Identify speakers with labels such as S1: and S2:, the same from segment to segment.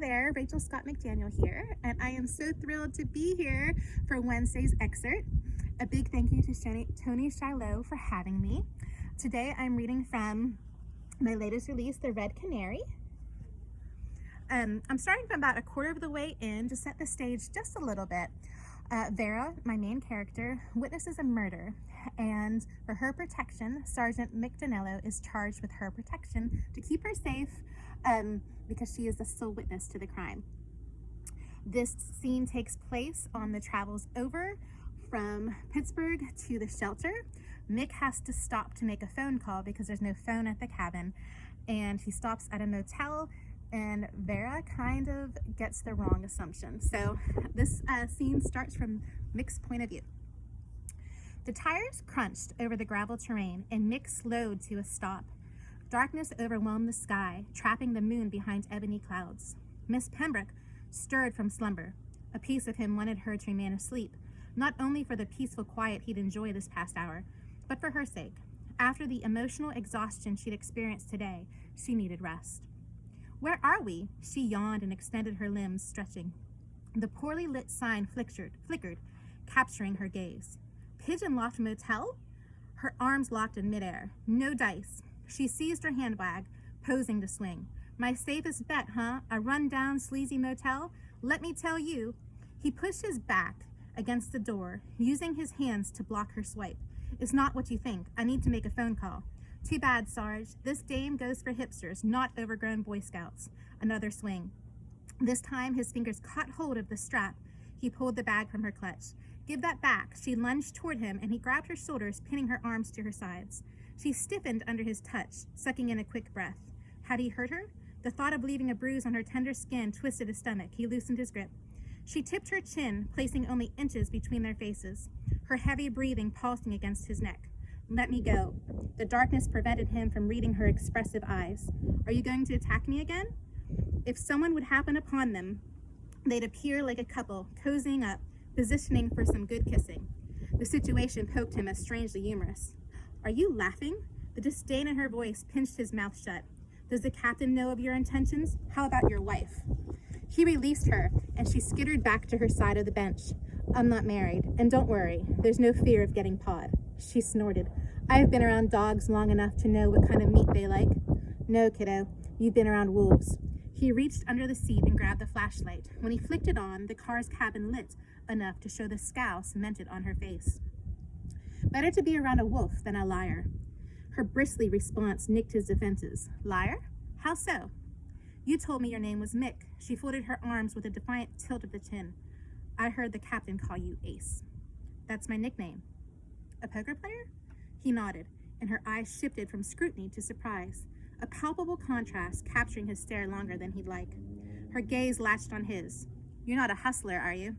S1: there, Rachel Scott McDaniel here, and I am so thrilled to be here for Wednesday's excerpt. A big thank you to Tony Shiloh for having me. Today I'm reading from my latest release, The Red Canary. I'm starting from about a quarter of the way in to set the stage just a little bit. Vera, my main character, witnesses a murder, and for her protection, Sergeant McDaniel is charged with her protection to keep her safe because she is the sole witness to the crime. This scene takes place on the travels over from Pittsburgh to the shelter. Mick has to stop to make a phone call because there's no phone at the cabin, and he stops at a motel, and Vera kind of gets the wrong assumption. So this scene starts from Mick's point of view. The tires crunched over the gravel terrain, and Mick slowed to a stop. Darkness overwhelmed the sky, trapping the moon behind ebony clouds. Miss Pembroke stirred from slumber. A piece of him wanted her to remain asleep, not only for the peaceful quiet he'd enjoyed this past hour, but for her sake. After the emotional exhaustion she'd experienced today, she needed rest. "Where are we?" She yawned and extended her limbs, stretching. The poorly lit sign flickered, capturing her gaze. Pigeon Loft Motel? Her arms locked in midair. No dice. She seized her handbag, posing to swing. "My safest bet, huh? A run-down, sleazy motel? Let me tell you." He pushed his back against the door, using his hands to block her swipe. "It's not what you think. I need to make a phone call." "Too bad, Sarge. This dame goes for hipsters, not overgrown Boy Scouts." Another swing. This time, his fingers caught hold of the strap. He pulled the bag from her clutch. "Give that back." She lunged toward him, and he grabbed her shoulders, pinning her arms to her sides. She stiffened under his touch, sucking in a quick breath. Had he hurt her? The thought of leaving a bruise on her tender skin twisted his stomach. He loosened his grip. She tipped her chin, placing only inches between their faces, her heavy breathing pulsing against his neck. "Let me go." The darkness prevented him from reading her expressive eyes. "Are you going to attack me again?" If someone would happen upon them, they'd appear like a couple, cozying up, positioning for some good kissing. The situation poked him as strangely humorous. "Are you laughing?" The disdain in her voice pinched his mouth shut. "Does the captain know of your intentions? How about your wife?" He released her, and she skittered back to her side of the bench. "I'm not married, and don't worry, there's no fear of getting pawed." She snorted. "I've been around dogs long enough to know what kind of meat they like." "No, kiddo, you've been around wolves." He reached under the seat and grabbed the flashlight. When he flicked it on, the car's cabin lit enough to show the scowl cemented on her face. "Better to be around a wolf than a liar." Her bristly response nicked his defenses. "Liar? How so?" "You told me your name was Mick." She folded her arms with a defiant tilt of the chin. "I heard the captain call you Ace." "That's my nickname." "A poker player?" He nodded, and her eyes shifted from scrutiny to surprise, a palpable contrast capturing his stare longer than he'd like. Her gaze latched on his. "You're not a hustler, are you?"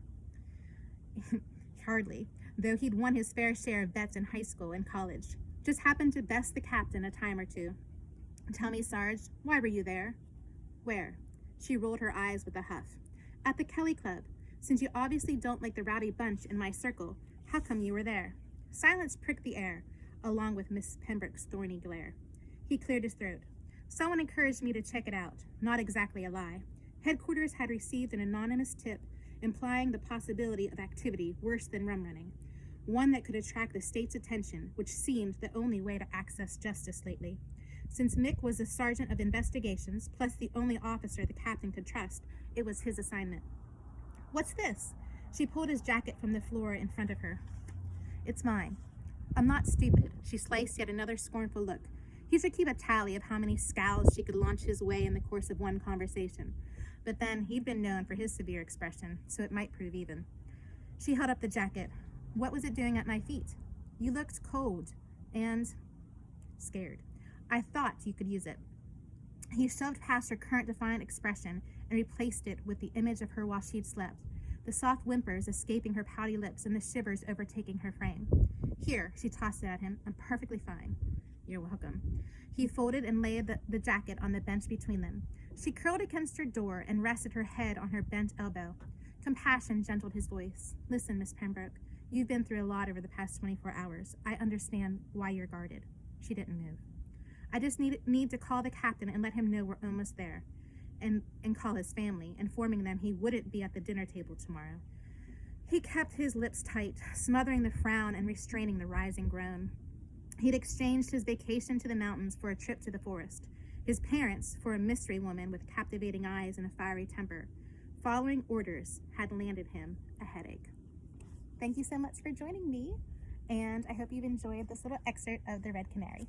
S1: Hardly, though he'd won his fair share of bets in high school and college. Just happened to best the captain a time or two. "Tell me, Sarge, why were you there?" "Where?" She rolled her eyes with a huff. "At the Kelly Club. Since you obviously don't like the rowdy bunch in my circle, how come you were there?" Silence pricked the air, along with Miss Pembroke's thorny glare. He cleared his throat. "Someone encouraged me to check it out. Not exactly a lie. Headquarters had received an anonymous tip implying the possibility of activity worse than rum running, one that could attract the state's attention, which seemed the only way to access justice lately. Since Mick was the sergeant of investigations, plus the only officer the captain could trust, it was his assignment." "What's this?" She pulled his jacket from the floor in front of her. "It's mine." "I'm not stupid." She sliced yet another scornful look. He should keep a tally of how many scowls she could launch his way in the course of one conversation. But then, he'd been known for his severe expression, so it might prove even. She held up the jacket. "What was it doing at my feet?" "You looked cold and scared. I thought you could use it." He shoved past her current defiant expression and replaced it with the image of her while she'd slept, the soft whimpers escaping her pouty lips and the shivers overtaking her frame. "Here," she tossed it at him. "I'm perfectly fine." "You're welcome." He folded and laid the jacket on the bench between them. She curled against her door and rested her head on her bent elbow. Compassion gentled his voice. "Listen, Miss Pembroke, you've been through a lot over the past 24 hours. I understand why you're guarded." She didn't move. "I just need to call the captain and let him know we're almost there." and call his family, informing them he wouldn't be at the dinner table tomorrow. He kept his lips tight, smothering the frown and restraining the rising groan. He'd exchanged his vacation to the mountains for a trip to the forest, his parents for a mystery woman with captivating eyes and a fiery temper. Following orders had landed him a headache. Thank you so much for joining me, and I hope you've enjoyed this little excerpt of the Red Canary.